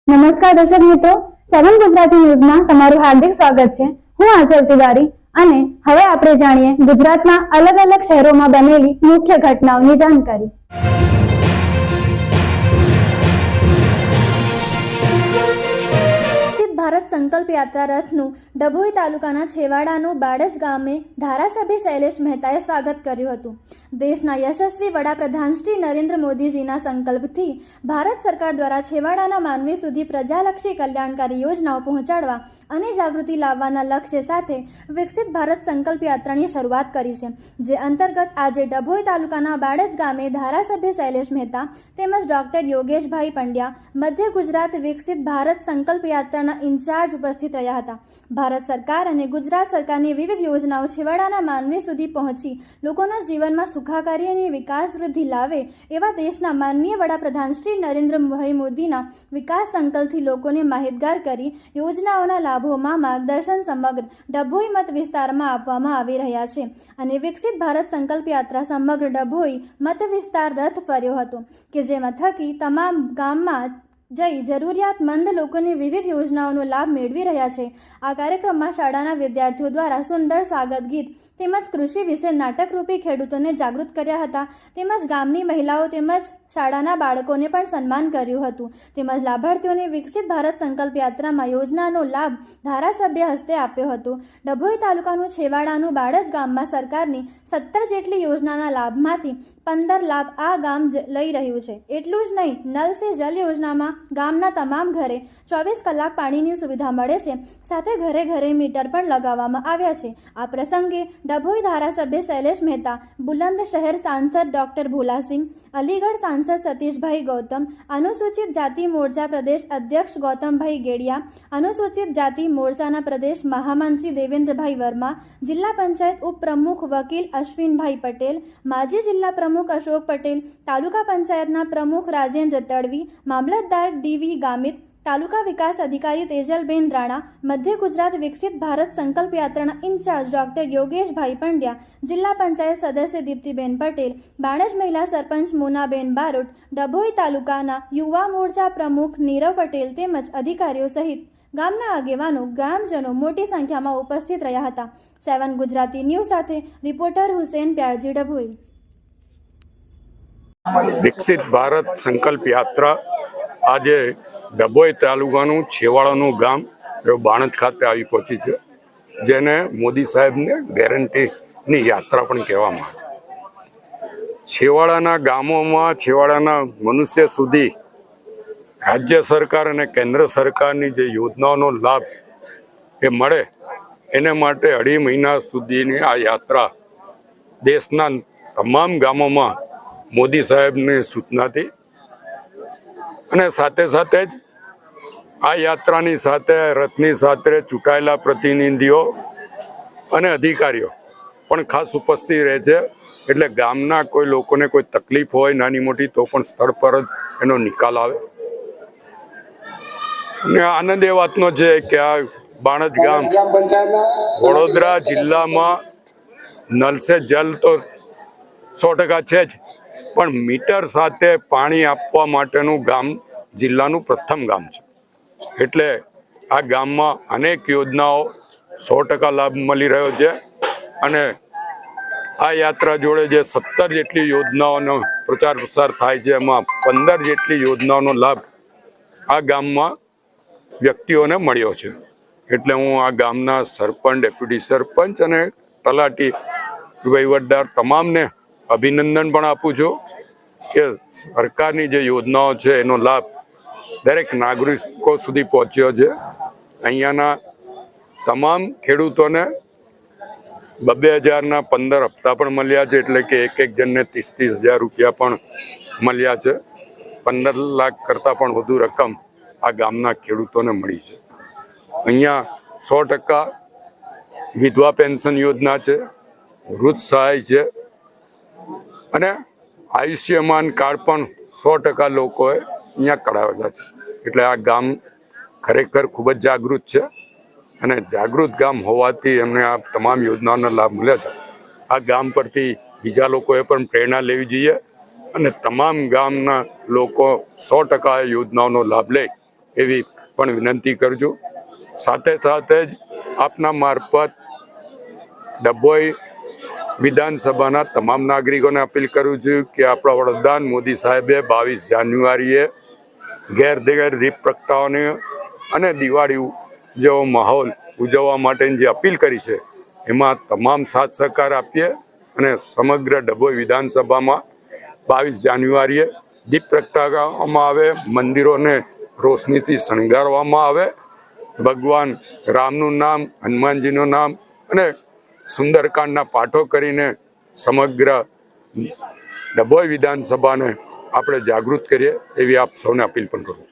નમસ્કાર દર્શક મિત્રો, 7 ગુજરાતી ન્યૂઝમાં તમારું હાર્દિક સ્વાગત છે। હું આંચલ તિવારી અને હવે આપણે જાણીએ ગુજરાતના અલગ અલગ શહેરોમાં બનેલી મુખ્ય ઘટનાઓની જાણકારી। ભારત સંકલ્પ યાત્રા રથનું ડભોઈ તાલુકાના છેવાડાનું બાડજ ગામે ધારાસભ્ય શૈલેષ મહેતાએ સ્વાગત કર્યું હતું। દેશના યશસ્વી વડાપ્રધાન શ્રી નરેન્દ્ર મોદીજીના સંકલ્પથી ભારત સરકાર દ્વારા છેવાડાના માનવી સુધી પ્રજાલક્ષી કલ્યાણકારી યોજનાઓ પહોંચાડવા અને જાગૃતિ લાવવાના લક્ષ્ય સાથે વિકસિત ભારત સંકલ્પ યાત્રાની શરૂઆત કરી છે, જે અંતર્ગત આજે ડભોઈ તાલુકાના બાડજ ગામે ધારાસભ્ય શૈલેષ મહેતા તેમજ ડોક્ટર યોગેશભાઈ પંડ્યા મધ્ય ગુજરાત વિકસિત ભારત સંકલ્પ યાત્રાના ઇન્ચાર્જ ઉપસ્થિત રહ્યા હતા। ભારત સરકાર અને ગુજરાત સરકારની વિવિધ યોજનાઓ છેવાડાના માનવી સુધી પહોંચી લોકોના જીવનમાં સુખાકારી અને વિકાસ વૃદ્ધિ લાવે એવા દેશના માનનીય વડાપ્રધાન શ્રી નરેન્દ્રભાઈ મોદીના વિકાસ સંકલ્પથી લોકોને માહિતગાર કરી યોજનાઓના લાભોમાં માર્ગદર્શન સમગ્ર ડભોઈ મત વિસ્તારમાં આપવામાં આવી રહ્યા છે અને વિકસિત ભારત સંકલ્પ યાત્રા સમગ્ર ડભોઈ મત વિસ્તાર રથ ફર્યો હતો કે જેમાં થકી તમામ ગામમાં જઈ જરૂરિયાતમંદ લોકોની વિવિધ યોજનાઓનો લાભ મેળવી રહ્યા છે। આ કાર્યક્રમમાં શાળાના વિદ્યાર્થીઓ દ્વારા સુંદર સ્વાગત ગીત તેમજ કૃષિ વિશે નાટકરૂપી ખેડૂતોને જાગૃત કર્યા હતા, તેમજ ગામની મહિલાઓ તેમજ શાળાના બાળકોને પણ સન્માન કર્યું હતું, તેમજ લાભાર્થીઓને વિકસિત ભારત સંકલ્પ યાત્રામાં યોજનાનો લાભ ધારાસભ્ય હસ્તે આપ્યો હતો। ડભોઈ તાલુકાનું છેવાડાનું બાડજ ગામમાં સરકારની 17 જેટલી યોજનાના લાભમાંથી 15 લાભ આ ગામ લઈ રહ્યું છે। એટલું જ નહીં, નલ સે જલ યોજનામાં ગામના તમામ ઘરે 24 કલાક પાણીની સુવિધા મળે છે, સાથે ઘરે ઘરે મીટર પણ લગાવવામાં આવ્યા છે। આ પ્રસંગે ડભોઈ ધારાસભ્ય શૈલેષ મહેતા, બુલંદ શહેર સાંસદ ડોક્ટર ભોલાસિંહ, અલીગઢ સાંસદ સતીશભાઈ ગૌતમ, અનુસૂચિત જાતિ મોરચા પ્રદેશ અધ્યક્ષ ગૌતમભાઈ ગેડિયા, અનુસૂચિત જાતિ મોરચાના પ્રદેશ મહામંત્રી દેવેન્દ્રભાઈ વર્મા, જિલ્લા પંચાયત ઉપપ્રમુખ વકીલ અશ્વિનભાઈ પટેલ, માજી જિલ્લા પ્રમુખ અશોક પટેલ, તાલુકા પંચાયતના પ્રમુખ રાજેન્દ્ર તડવી, મામલતદાર ડીવી ગામિત, તાલુકા વિકાસ અધિકારી તેજલબેન રાણા, મધ્ય ગુજરાત વિકસિત ભારત સંકલ્પ યાત્રાના ઇન્ચાર્જ ડોક્ટર યોગેશભાઈ પંડ્યા, જિલ્લા પંચાયત સદસ્ય દીપ્તિબેન પટેલ, બાણજ મહિલા સરપંચ મોનાબેન બારોટ, ડભોઈ તાલુકાના યુવા મોરચા પ્રમુખ નીરવ પટેલ તેમજ અધિકારીઓ સહિત ગામના આગેવાનો ગ્રામજનો મોટી સંખ્યામાં ઉપસ્થિત રહ્યા હતા। 7 ગુજરાતી ન્યૂઝ સાથે રિપોર્ટર હુસેન પ્યારજી, ડભોઈ। વિકસિત ભારત સંકલ્પ યાત્રા આજે ડભોઈ તાલુકાનું છેવાડાનું ગામ બાણજ ખાતે આવી પહોંચી છે, જેને મોદી સાહેબને ગેરંટીની યાત્રા પણ કહેવામાં આવે। છેવાડાના ગામોમાં છેવાડાના મનુષ્ય સુધી રાજ્ય સરકાર અને કેન્દ્ર સરકારની જે યોજનાઓનો લાભ એ મળે એને માટે 2.5 મહિના સુધીની આ યાત્રા દેશના તમામ ગામોમાં મોદી સાહેબની સૂચનાથી અને સાથે સાથે જ આ યાત્રાની સાથે રથની સાથે ચૂંટાયેલા પ્રતિનિધિઓ અને અધિકારીઓ પણ ખાસ ઉપસ્થિત રહે છે, એટલે ગામના કોઈ લોકોને કોઈ તકલીફ હોય નાની મોટી તો પણ સ્થળ પર જ એનો નિકાલ આવે। અને આનંદ એ વાતનો છે કે આ બાણજ ગામ વડોદરા જિલ્લામાં નલ સે જલ તો 100% છે જ, પણ મીટર સાથે પાણી આપવા માટેનું ગામ જિલ્લાનું પ્રથમ ગામ છે, એટલે આ ગામમાં અનેક યોજનાઓ 100% લાભ મળી રહ્યો છે। અને આ યાત્રા જોડે જે 17 જેટલી યોજનાઓનો પ્રચાર પ્રસાર થાય છે, એમાં 15 જેટલી યોજનાઓનો લાભ આ ગામમાં વ્યક્તિઓને મળ્યો છે। એટલે હું આ ગામના સરપંચ, ડેપ્યુટી સરપંચ અને તલાટી વહીવટદાર તમામને અભિનંદન પણ આપું છું કે સરકારની જે યોજનાઓ છે એનો લાભ દરેક નાગરિકો સુધી પહોંચ્યો છે। અહીંયાના તમામ ખેડૂતોને 2,000ના 15 હપ્તા પણ મળ્યા છે, એટલે કે એક જણને 30,000 રૂપિયા પણ મળ્યા છે। 15 લાખ કરતાં પણ વધુ રકમ આ ગામના ખેડૂતોને મળી છે। અહીંયા 100% વિધવા પેન્શન યોજના છે, વૃદ્ધ સહાય છે અને આયુષ્યમાન કાર્ડ પણ 100% લોકોએ અહીંયા કઢાવેલા છે। એટલે આ ગામ ખરેખર ખૂબ જ જાગૃત છે અને જાગૃત ગામ હોવાથી એમને આ તમામ યોજનાઓનો લાભ મળ્યા છે। આ ગામ પરથી બીજા લોકોએ પણ પ્રેરણા લેવી જોઈએ અને તમામ ગામના લોકો 100% યોજનાઓનો લાભ લે એવી પણ વિનંતી કરું છું. સાથે સાથે જ આપના મારફત ડભોઈ વિધાનસભાના તમામ નાગરિકોને અપીલ કરું છું કે આપણા વડાપ્રધાન મોદી સાહેબે 22 જાન્યુઆરીએ ઘેર ઘેર દીપ પ્રગટાવવાની અને દિવાળી જેવો માહોલ ઉજવવા માટેની જે અપીલ કરી છે એમાં તમામ સાથ સહકાર આપીએ અને સમગ્ર ડભોઈ વિધાનસભામાં 22 જાન્યુઆરીએ દીપ પ્રગટાવવામાં આવે, મંદિરોને રોશનીથી શણગારવામાં આવે, ભગવાન રામનું નામ, હનુમાનજીનું નામ અને સુંદરકાંડના પાઠો કરીને સમગ્ર ડભોઈ વિધાનસભાને આપણે જાગૃત કરીએ એવી આપ સૌને અપીલ પણ કરું છું.